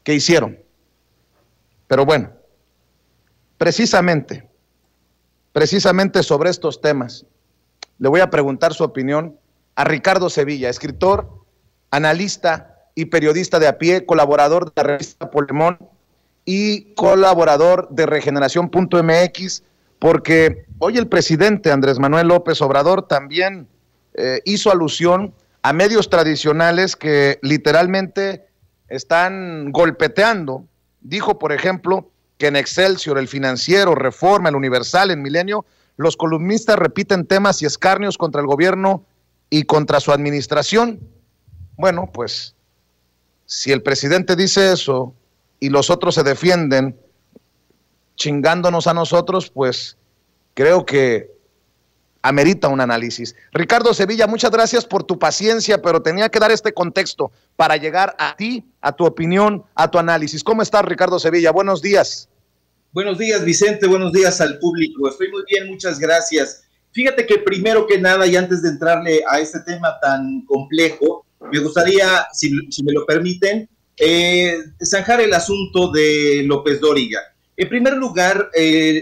que hicieron. Pero bueno, precisamente sobre estos temas, le voy a preguntar su opinión a Ricardo Sevilla, escritor, analista y periodista de a pie, colaborador de la revista Polemón y colaborador de Regeneración.mx, porque hoy el presidente Andrés Manuel López Obrador también hizo alusión a medios tradicionales que literalmente están golpeteando. Dijo, por ejemplo, que en Excelsior, El Financiero, Reforma, El Universal, en Milenio, los columnistas repiten temas y escarnios contra el gobierno y contra su administración. Bueno, pues, si el presidente dice eso y los otros se defienden chingándonos a nosotros, pues creo que amerita un análisis. Ricardo Sevilla, muchas gracias por tu paciencia, pero tenía que dar este contexto para llegar a ti, a tu opinión, a tu análisis. ¿Cómo estás, Ricardo Sevilla? Buenos días. Buenos días, Vicente. Buenos días al público. Estoy muy bien, muchas gracias. Fíjate que primero que nada, y antes de entrarle a este tema tan complejo, me gustaría, si me lo permiten, zanjar el asunto de López Dóriga. En primer lugar,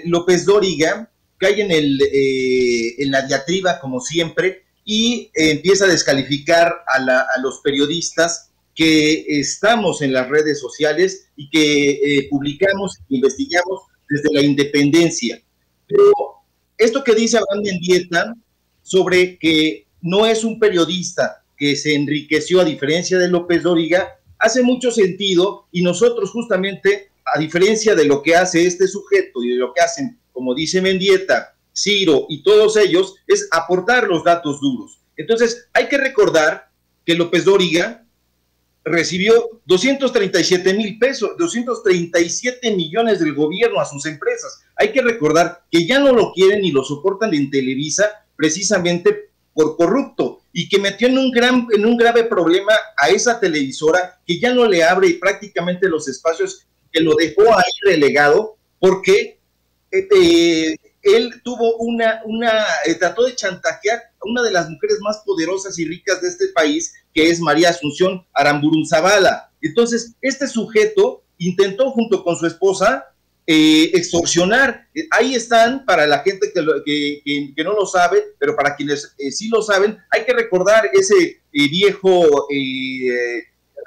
López Dóriga cae en la diatriba, como siempre, y empieza a descalificar a los periodistas que estamos en las redes sociales y que publicamos, investigamos desde la independencia. Pero esto que dice Abraham Mendieta sobre que no es un periodista que se enriqueció a diferencia de López Dóriga, hace mucho sentido, y nosotros justamente, a diferencia de lo que hace este sujeto y de lo que hacen, como dice Mendieta, Ciro y todos ellos, es aportar los datos duros. Entonces, hay que recordar que López Dóriga recibió 237,000 pesos, 237 millones del gobierno a sus empresas. Hay que recordar que ya no lo quieren ni lo soportan en Televisa precisamente por corrupto, y que metió en un grave problema a esa televisora, que ya no le abre prácticamente los espacios, que lo dejó ahí relegado, porque él tuvo trató de chantajear a una de las mujeres más poderosas y ricas de este país, que es María Asunción Aramburuzabala. Entonces, este sujeto intentó, junto con su esposa, extorsionar. Ahí están, para la gente que no lo sabe, pero para quienes sí lo saben, hay que recordar ese viejo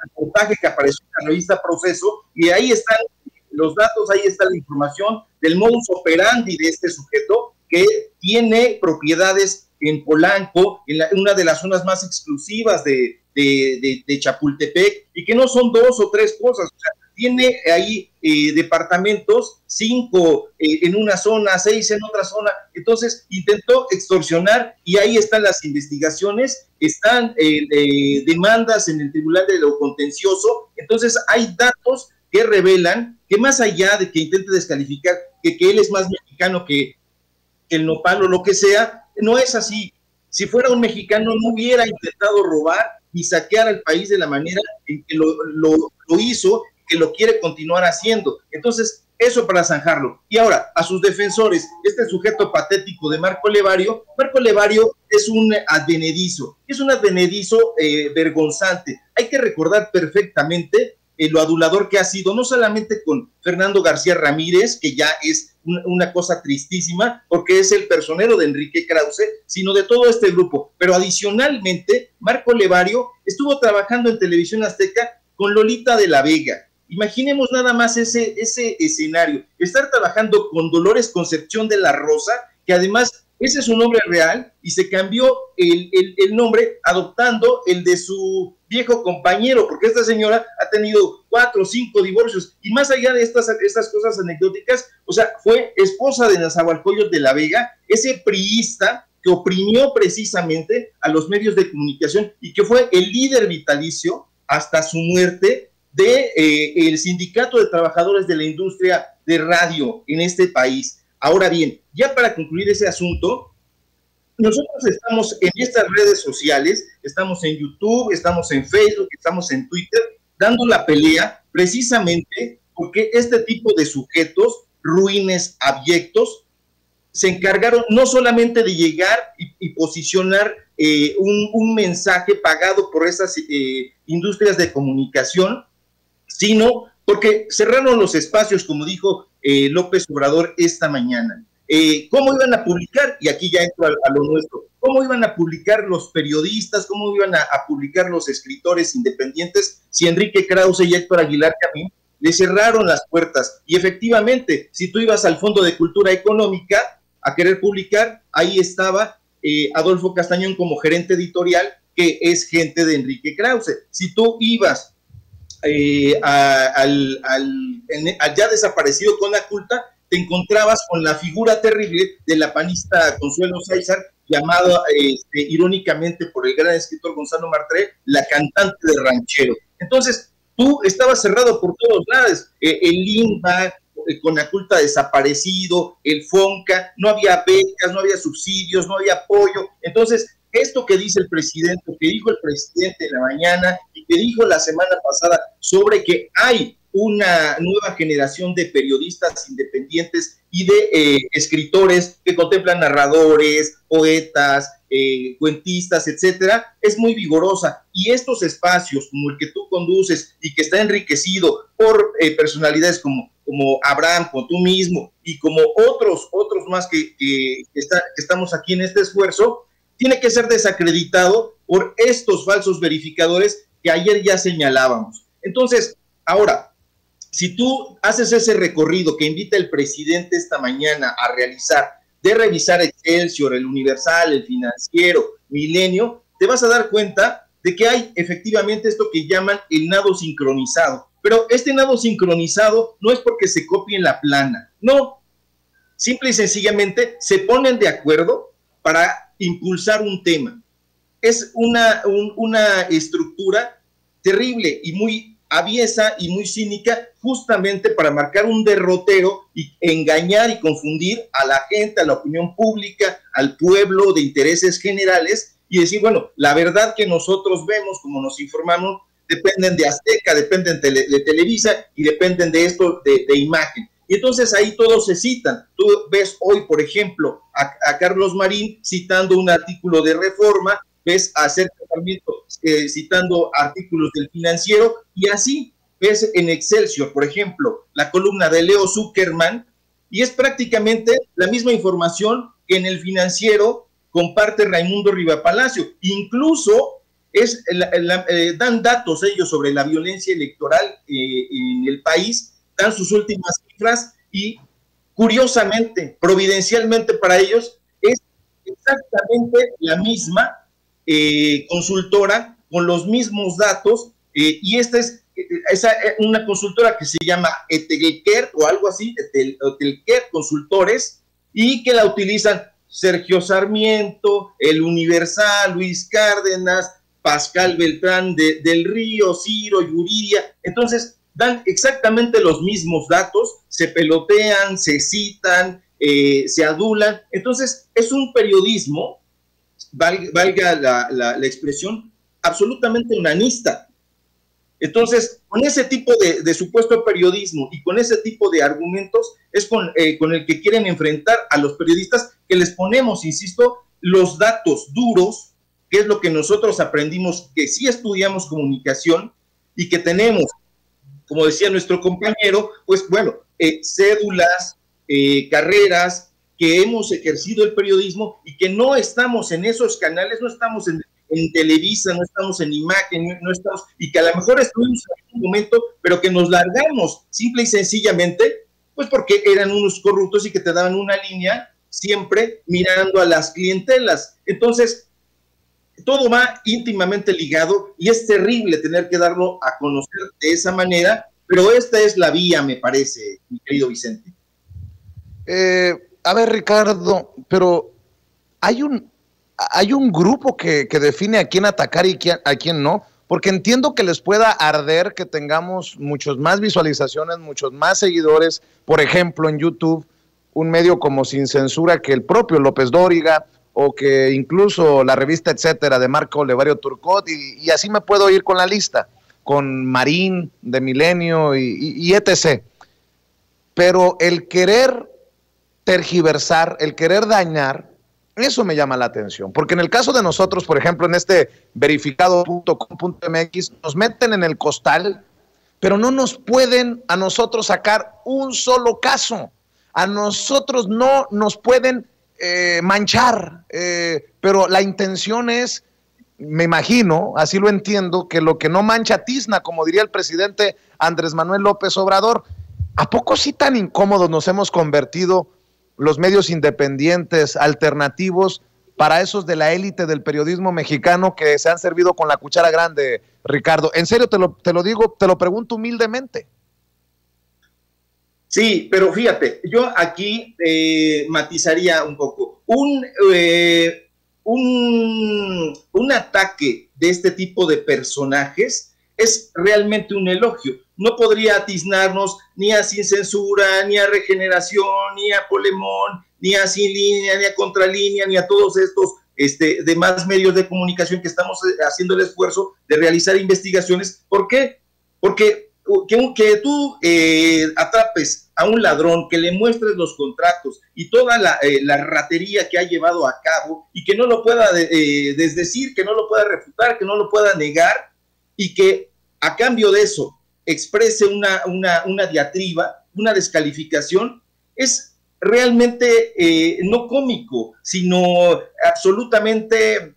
reportaje que apareció en la revista Proceso, y ahí están los datos, ahí está la información del modus operandi de este sujeto, que tiene propiedades en Polanco, en una de las zonas más exclusivas de Chapultepec, y que no son dos o tres cosas. O sea, tiene ahí departamentos, 5 en una zona, 6 en otra zona. Entonces intentó extorsionar, y ahí están las investigaciones, están demandas en el Tribunal de lo Contencioso. Entonces hay datos que revelan que, más allá de que intente descalificar que él es más mexicano que el nopal o lo que sea, no es así. Si fuera un mexicano, no hubiera intentado robar ni saquear al país de la manera en que lo hizo, que lo quiere continuar haciendo. Entonces, eso para zanjarlo. Y ahora, a sus defensores, este sujeto patético de Marco Levario es un advenedizo, vergonzante. Hay que recordar perfectamente lo adulador que ha sido, no solamente con Fernando García Ramírez, que ya es una cosa tristísima, porque es el personero de Enrique Krause, sino de todo este grupo. Pero adicionalmente, Marco Levario estuvo trabajando en Televisión Azteca con Lolita de la Vega. Imaginemos nada más ese escenario, estar trabajando con Dolores Concepción de la Rosa, que además ese es su nombre real, y se cambió el nombre adoptando el de su viejo compañero, porque esta señora ha tenido 4 o 5 divorcios, y más allá de estas cosas anecdóticas, o sea, fue esposa de Nezahualcóyotl de la Vega, ese priista que oprimió precisamente a los medios de comunicación y que fue el líder vitalicio hasta su muerte de el Sindicato de Trabajadores de la Industria de Radio en este país. Ahora bien, ya para concluir ese asunto, nosotros estamos en estas redes sociales, estamos en YouTube, estamos en Facebook, estamos en Twitter, dando la pelea precisamente porque este tipo de sujetos, ruines, abyectos, se encargaron no solamente de llegar y posicionar un mensaje pagado por esas industrias de comunicación, sino porque cerraron los espacios, como dijo López Obrador esta mañana. ¿Cómo iban a publicar? Y aquí ya entro a lo nuestro. ¿Cómo iban a publicar los periodistas? ¿Cómo iban a publicar los escritores independientes si Enrique Krause y Héctor Aguilar Camín le cerraron las puertas? Y efectivamente, si tú ibas al Fondo de Cultura Económica a querer publicar, ahí estaba Adolfo Castañón como gerente editorial, que es gente de Enrique Krause. Si tú ibas al ya desaparecido Conaculta, te encontrabas con la figura terrible de la panista Consuelo Sáizar, llamada irónicamente por el gran escritor Gonzalo Martré, la cantante de ranchero. Entonces, tú estabas cerrado por todos lados, el INBA, el Conaculta desaparecido, el FONCA, no había becas, no había subsidios, no había apoyo. Entonces, esto que dice el presidente, que dijo el presidente en la mañana y que dijo la semana pasada sobre que hay una nueva generación de periodistas independientes y de escritores que contemplan narradores, poetas, cuentistas, etcétera, es muy vigorosa. Y estos espacios, como el que tú conduces y que está enriquecido por personalidades como Abraham, como tú mismo, y como otros más que estamos aquí en este esfuerzo, tiene que ser desacreditado por estos falsos verificadores que ayer ya señalábamos. Entonces, ahora, si tú haces ese recorrido que invita el presidente esta mañana a realizar, de revisar Excelsior, el Universal, el Financiero, Milenio, te vas a dar cuenta de que hay efectivamente esto que llaman el nado sincronizado. Pero este nado sincronizado no es porque se copie en la plana, no. Simple y sencillamente se ponen de acuerdo para impulsar un tema. Es una estructura terrible y muy aviesa y muy cínica, justamente para marcar un derrotero y engañar y confundir a la gente, a la opinión pública, al pueblo de intereses generales, y decir, bueno, la verdad que nosotros vemos, como nos informamos, dependen de Azteca, dependen de Televisa y dependen de esto de Imagen. Y entonces ahí todos se citan. Tú ves hoy, por ejemplo, a Carlos Marín citando un artículo de Reforma, ves a Sergio Sarmiento citando artículos del Financiero, y así ves en Excelsior, por ejemplo, la columna de Leo Zuckerman, y es prácticamente la misma información que en el Financiero comparte Raimundo Rivapalacio. Incluso dan datos ellos sobre la violencia electoral en el país, dan sus últimas cifras y curiosamente, providencialmente para ellos, es exactamente la misma consultora con los mismos datos, y esta es una consultora que se llama Etelquer o algo así, Etelquer Consultores, y que la utilizan Sergio Sarmiento, El Universal, Luis Cárdenas, Pascal Beltrán del Río, Ciro, Yuridia. Entonces dan exactamente los mismos datos, se pelotean, se citan, se adulan. Entonces es un periodismo, valga la expresión, absolutamente unanista. Entonces, con ese tipo de supuesto periodismo y con ese tipo de argumentos es con el que quieren enfrentar a los periodistas, que les ponemos, insisto, los datos duros, que es lo que nosotros aprendimos, que sí estudiamos comunicación y que tenemos, como decía nuestro compañero, pues bueno, cédulas, carreras, que hemos ejercido el periodismo y que no estamos en esos canales, no estamos en Televisa, no estamos en Imagen, no estamos, y que a lo mejor estuvimos en un momento, pero que nos largamos simple y sencillamente, pues porque eran unos corruptos y que te daban una línea siempre mirando a las clientelas. Entonces, todo va íntimamente ligado y es terrible tener que darlo a conocer de esa manera, pero esta es la vía, me parece, mi querido Vicente. A ver, Ricardo, pero hay un grupo que define a quién atacar y a quién no, porque entiendo que les pueda arder que tengamos muchos más visualizaciones, muchos más seguidores, por ejemplo, en YouTube, un medio como Sin Censura que el propio López Dóriga, o que incluso la revista Etcétera de Marco Levario Turcot, y así me puedo ir con la lista, con Marín de Milenio y etc. Pero el querer tergiversar, el querer dañar, eso me llama la atención, porque en el caso de nosotros, por ejemplo, en este verificado.com.mx, nos meten en el costal pero no nos pueden a nosotros sacar un solo caso. A nosotros no nos pueden manchar, pero la intención es, me imagino, así lo entiendo, que lo que no mancha tizna, como diría el presidente Andrés Manuel López Obrador. ¿A poco sí tan incómodos nos hemos convertido los medios independientes, alternativos, para esos de la élite del periodismo mexicano que se han servido con la cuchara grande, Ricardo? En serio te lo digo, te lo pregunto humildemente. Sí, pero fíjate, yo aquí matizaría un poco. Un ataque de este tipo de personajes es realmente un elogio. No podría atiznarnos ni a Sin Censura, ni a Regeneración, ni a Polemón, ni a Sin Línea, ni a Contralínea, ni a todos estos demás medios de comunicación que estamos haciendo el esfuerzo de realizar investigaciones. ¿Por qué? Porque que tú atrapes a un ladrón, que le muestres los contratos y toda la ratería que ha llevado a cabo y que no lo pueda desdecir, que no lo pueda refutar, que no lo pueda negar, y que a cambio de eso exprese una diatriba, una descalificación, es realmente no cómico, sino absolutamente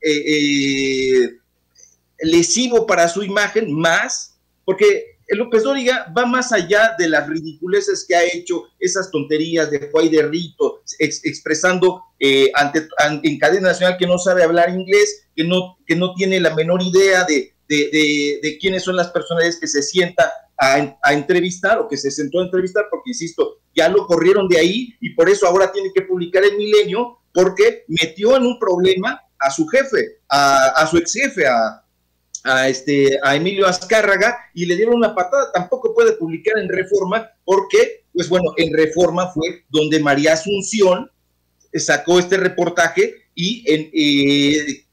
lesivo para su imagen, más porque López Dóriga va más allá de las ridiculeces que ha hecho, esas tonterías de Juay de Rito, expresando en cadena nacional que no sabe hablar inglés, que no tiene la menor idea de quiénes son las personas que se sienta a entrevistar o que se sentó a entrevistar, porque, insisto, ya lo corrieron de ahí y por eso ahora tiene que publicar el Milenio, porque metió en un problema a su jefe, a su ex jefe, a Emilio Azcárraga, y le dieron una patada. Tampoco puede publicar en Reforma porque, pues bueno, en Reforma fue donde María Asunción sacó este reportaje y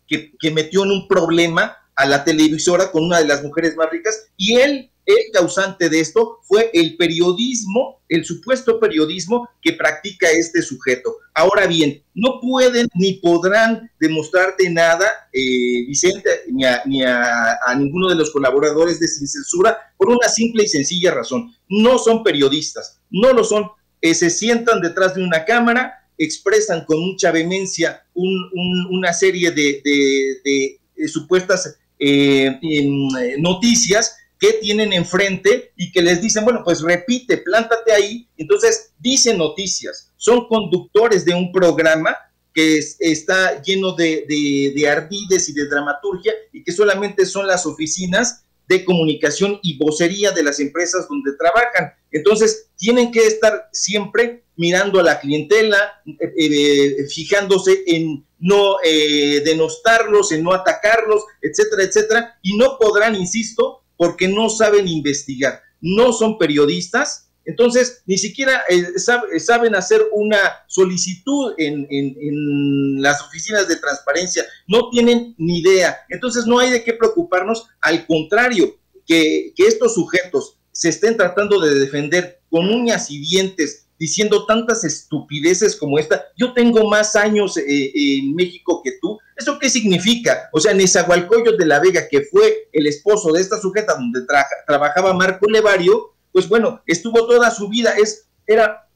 que metió en un problema a la televisora con una de las mujeres más ricas, y el causante de esto fue el periodismo, el supuesto periodismo que practica este sujeto. Ahora bien, no pueden ni podrán demostrarte nada, Vicente, ni a ninguno de los colaboradores de Sin Censura, por una simple y sencilla razón: no son periodistas, no lo son. Se sientan detrás de una cámara, expresan con mucha vehemencia una serie de supuestas noticias que tienen enfrente y que les dicen, bueno, pues repite, plántate ahí. Entonces dicen noticias, son conductores de un programa que está lleno de ardides y de dramaturgia, y que solamente son las oficinas de comunicación y vocería de las empresas donde trabajan. Entonces tienen que estar siempre mirando a la clientela, fijándose en no denostarlos, en no atacarlos, etcétera, etcétera, y no podrán, insisto, porque no saben investigar, no son periodistas. Entonces ni siquiera saben hacer una solicitud en las oficinas de transparencia, no tienen ni idea. Entonces no hay de qué preocuparnos, al contrario, que estos sujetos se estén tratando de defender con uñas y dientes, diciendo tantas estupideces como esta. Yo tengo más años en México que tú. ¿Eso qué significa? O sea, Nezahualcóyotl de la Vega, que fue el esposo de esta sujeta donde trabajaba Marco Levario, pues bueno, estuvo toda su vida,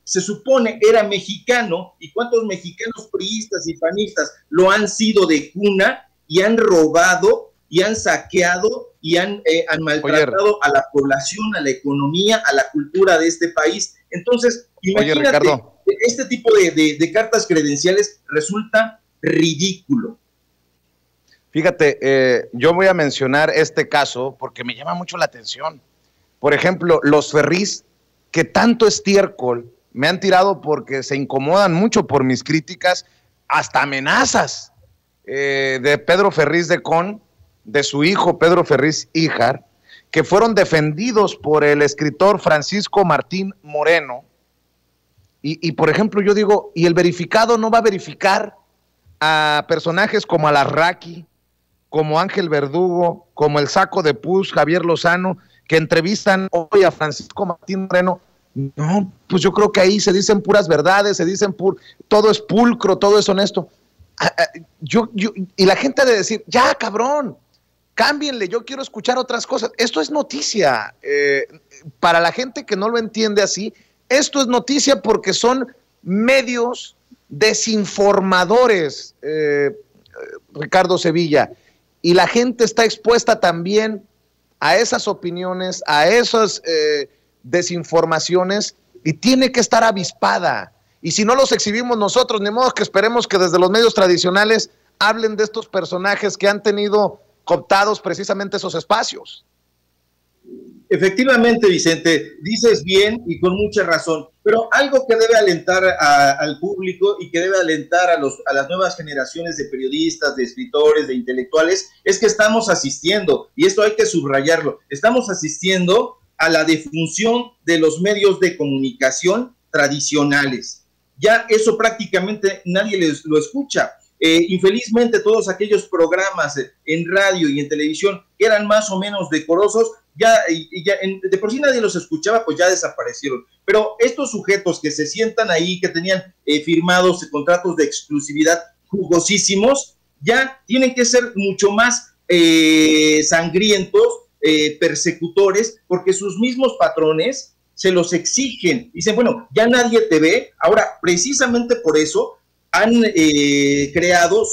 se supone era mexicano, y cuántos mexicanos priistas y panistas lo han sido de cuna y han robado y han saqueado y han maltratado a la población, a la economía, a la cultura de este país. Entonces, imagínate, este tipo de cartas credenciales resulta ridículo. Fíjate, yo voy a mencionar este caso porque me llama mucho la atención. Por ejemplo, los Ferriz, que tanto estiércol me han tirado porque se incomodan mucho por mis críticas, hasta amenazas de Pedro Ferriz de Con, de su hijo Pedro Ferriz Híjar, que fueron defendidos por el escritor Francisco Martín Moreno. Y por ejemplo, yo digo, ¿y el verificado no va a verificar a personajes como Alarraqui, como Ángel Verdugo, como el Saco de Pus, Javier Lozano, que entrevistan hoy a Francisco Martín Moreno? No, pues yo creo que ahí se dicen puras verdades, se dicen todo es pulcro, todo es honesto. Y la gente ha de decir, ya cabrón, cámbienle, yo quiero escuchar otras cosas. Esto es noticia. Para la gente que no lo entiende así, esto es noticia porque son medios desinformadores, Ricardo Sevilla, y la gente está expuesta también a esas opiniones, a esas desinformaciones, y tiene que estar avispada. Y si no los exhibimos nosotros, ni modo que esperemos que desde los medios tradicionales hablen de estos personajes que han tenido cooptados precisamente esos espacios. Efectivamente, Vicente, dices bien y con mucha razón, pero algo que debe alentar al público y que debe alentar a las nuevas generaciones de periodistas, de escritores, de intelectuales, es que estamos asistiendo, y esto hay que subrayarlo, estamos asistiendo a la defunción de los medios de comunicación tradicionales. Ya eso prácticamente nadie lo escucha. Infelizmente todos aquellos programas en radio y en televisión que eran más o menos decorosos, de por sí nadie los escuchaba, pues ya desaparecieron. Pero estos sujetos que se sientan ahí, que tenían firmados contratos de exclusividad jugosísimos, ya tienen que ser mucho más sangrientos, persecutores, porque sus mismos patrones se los exigen. Dicen, bueno, ya nadie te ve. Ahora, precisamente por eso han creado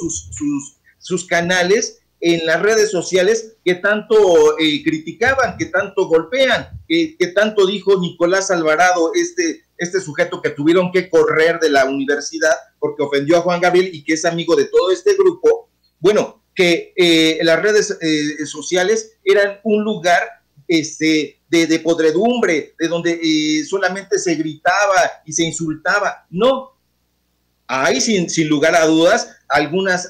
sus canales en las redes sociales que tanto criticaban, que tanto golpean, que tanto dijo Nicolás Alvarado, este sujeto que tuvieron que correr de la universidad porque ofendió a Juan Gabriel y que es amigo de todo este grupo. Bueno, que las redes sociales eran un lugar de podredumbre, de donde solamente se gritaba y se insultaba. No, hay sin lugar a dudas algunas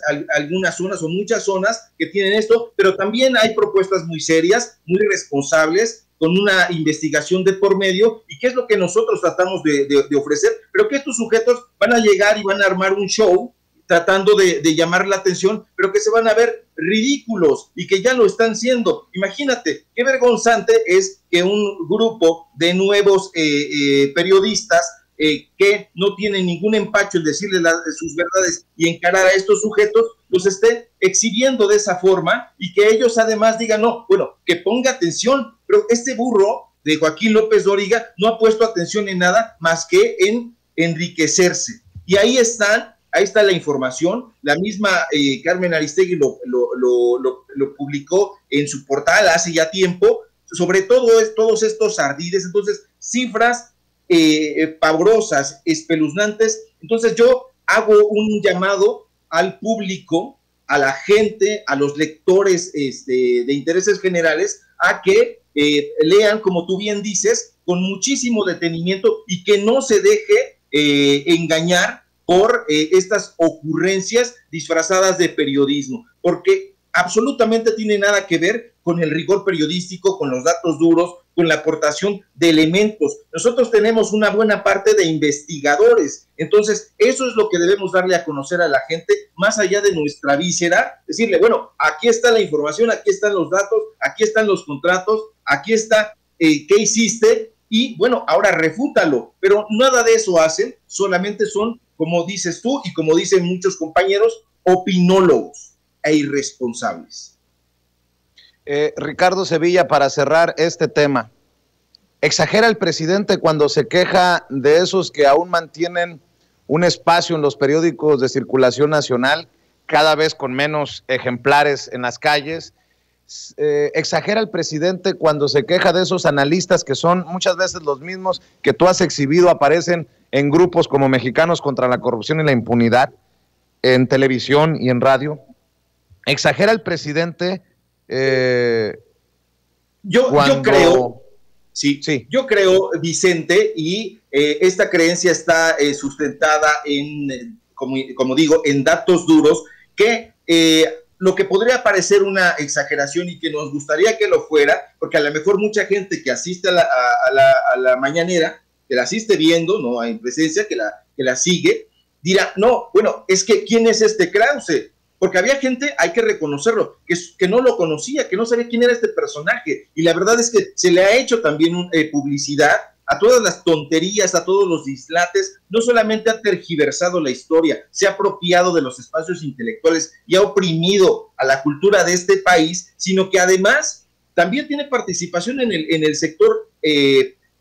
zonas o muchas zonas que tienen esto, pero también hay propuestas muy serias, muy responsables, con una investigación de por medio, y qué es lo que nosotros tratamos de ofrecer, pero que estos sujetos van a llegar y van a armar un show tratando de llamar la atención, pero que se van a ver ridículos y que ya lo están siendo. Imagínate, qué vergonzante es que un grupo de nuevos periodistas que no tienen ningún empacho en decirle sus verdades y encarar a estos sujetos, los esté exhibiendo de esa forma, y que ellos además digan, no, bueno, que ponga atención, pero este burro de Joaquín López Dóriga no ha puesto atención en nada más que en enriquecerse. Y ahí está la información. La misma Carmen Aristegui lo publicó en su portal hace ya tiempo, sobre todo todos estos ardides. Entonces, cifras pavorosas, espeluznantes. Entonces yo hago un llamado al público, a la gente, a los lectores de intereses generales, a que lean, como tú bien dices, con muchísimo detenimiento, y que no se deje engañar por estas ocurrencias disfrazadas de periodismo, porque absolutamente tiene nada que ver con el rigor periodístico, con los datos duros, con la aportación de elementos. Nosotros tenemos una buena parte de investigadores, entonces eso es lo que debemos darle a conocer a la gente, más allá de nuestra víscera, decirle, bueno, aquí está la información, aquí están los datos, aquí están los contratos, aquí está qué hiciste, y bueno, ahora refútalo, pero nada de eso hacen, solamente son, como dices tú y como dicen muchos compañeros, opinólogos e irresponsables. Ricardo Sevilla, para cerrar este tema, ¿exagera el presidente cuando se queja de esos que aún mantienen un espacio en los periódicos de circulación nacional, cada vez con menos ejemplares en las calles? ¿Exagera el presidente cuando se queja de esos analistas que son muchas veces los mismos que tú has exhibido, aparecen en grupos como Mexicanos contra la Corrupción y la Impunidad, en televisión y en radio? ¿Exagera el presidente? Yo creo, sí, yo creo, Vicente, y esta creencia está sustentada en, como digo, en datos duros, que lo que podría parecer una exageración y que nos gustaría que lo fuera, porque a lo mejor mucha gente que asiste a la mañanera, que la asiste viendo, no en presencia, que la sigue, dirá, no, bueno, es que ¿quién es este Krause? Porque había gente, hay que reconocerlo, que no lo conocía, que no sabía quién era este personaje, y la verdad es que se le ha hecho también publicidad, a todas las tonterías, a todos los dislates, no solamente ha tergiversado la historia, se ha apropiado de los espacios intelectuales y ha oprimido a la cultura de este país, sino que además también tiene participación en el sector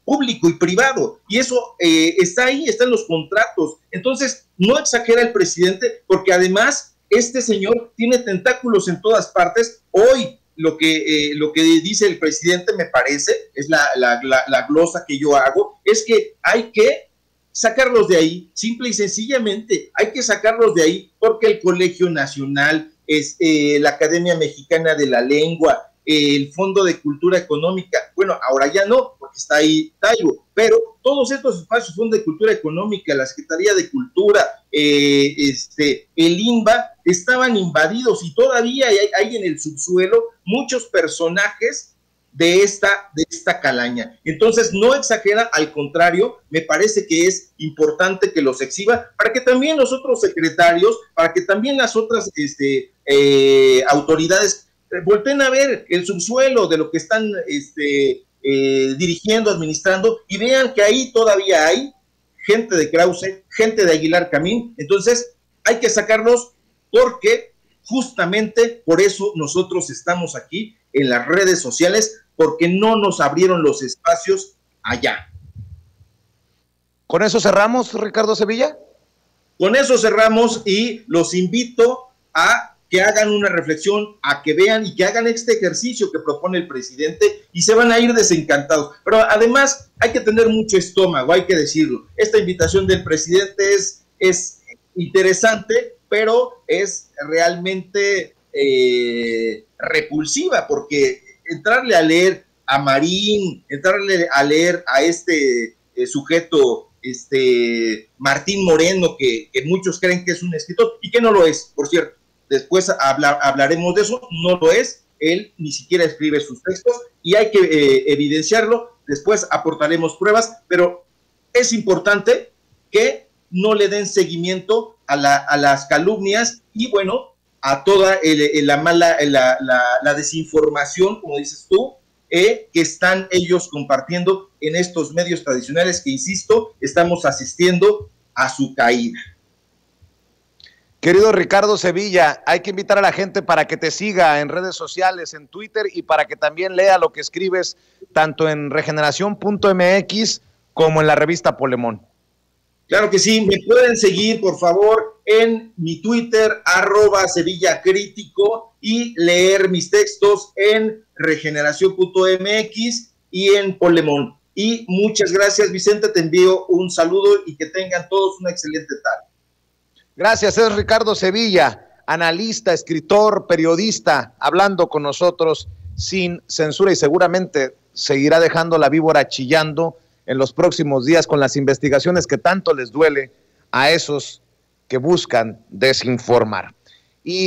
público y privado, y eso está ahí, está en los contratos. Entonces, no exagera el presidente, porque además este señor tiene tentáculos en todas partes. Hoy lo que dice el presidente, me parece, es la glosa que yo hago, es que hay que sacarlos de ahí, simple y sencillamente, hay que sacarlos de ahí, porque el Colegio Nacional, la Academia Mexicana de la Lengua, el Fondo de Cultura Económica, bueno, ahora ya no, porque está ahí Taibo, pero todos estos espacios, Fondo de Cultura Económica, la Secretaría de Cultura, el INBA, estaban invadidos, y todavía hay en el subsuelo muchos personajes de esta calaña. Entonces, no exagera, al contrario, me parece que es importante que los exhiba, para que también los otros secretarios, para que también las otras autoridades volteen a ver el subsuelo de lo que están dirigiendo, administrando, y vean que ahí todavía hay gente de Krause, gente de Aguilar Camín. Entonces hay que sacarlos, porque justamente por eso nosotros estamos aquí en las redes sociales, porque no nos abrieron los espacios allá. ¿Con eso cerramos, Ricardo Sevilla? Con eso cerramos, y los invito a que hagan una reflexión, a que vean y que hagan este ejercicio que propone el presidente, y se van a ir desencantados. Pero además hay que tener mucho estómago, hay que decirlo. Esta invitación del presidente es interesante, pero es realmente repulsiva, porque entrarle a leer a Marín, entrarle a leer a este sujeto, Martín Moreno, que muchos creen que es un escritor, y que no lo es, por cierto. Después hablaremos de eso, no lo es, él ni siquiera escribe sus textos, y hay que evidenciarlo. Después aportaremos pruebas, pero es importante que no le den seguimiento a las calumnias y, bueno, a toda la desinformación, como dices tú, que están ellos compartiendo en estos medios tradicionales, que, insisto, estamos asistiendo a su caída. Querido Ricardo Sevilla, hay que invitar a la gente para que te siga en redes sociales, en Twitter, y para que también lea lo que escribes tanto en regeneración.mx como en la revista Polemón. Claro que sí, me pueden seguir, por favor, en mi Twitter, @SevillaCrítico, y leer mis textos en regeneración.mx y en Polemón. Y muchas gracias, Vicente, te envío un saludo y que tengan todos una excelente tarde. Gracias, es Ricardo Sevilla, analista, escritor, periodista, hablando con nosotros sin censura, y seguramente seguirá dejando la víbora chillando en los próximos días con las investigaciones que tanto les duele a esos que buscan desinformar. Y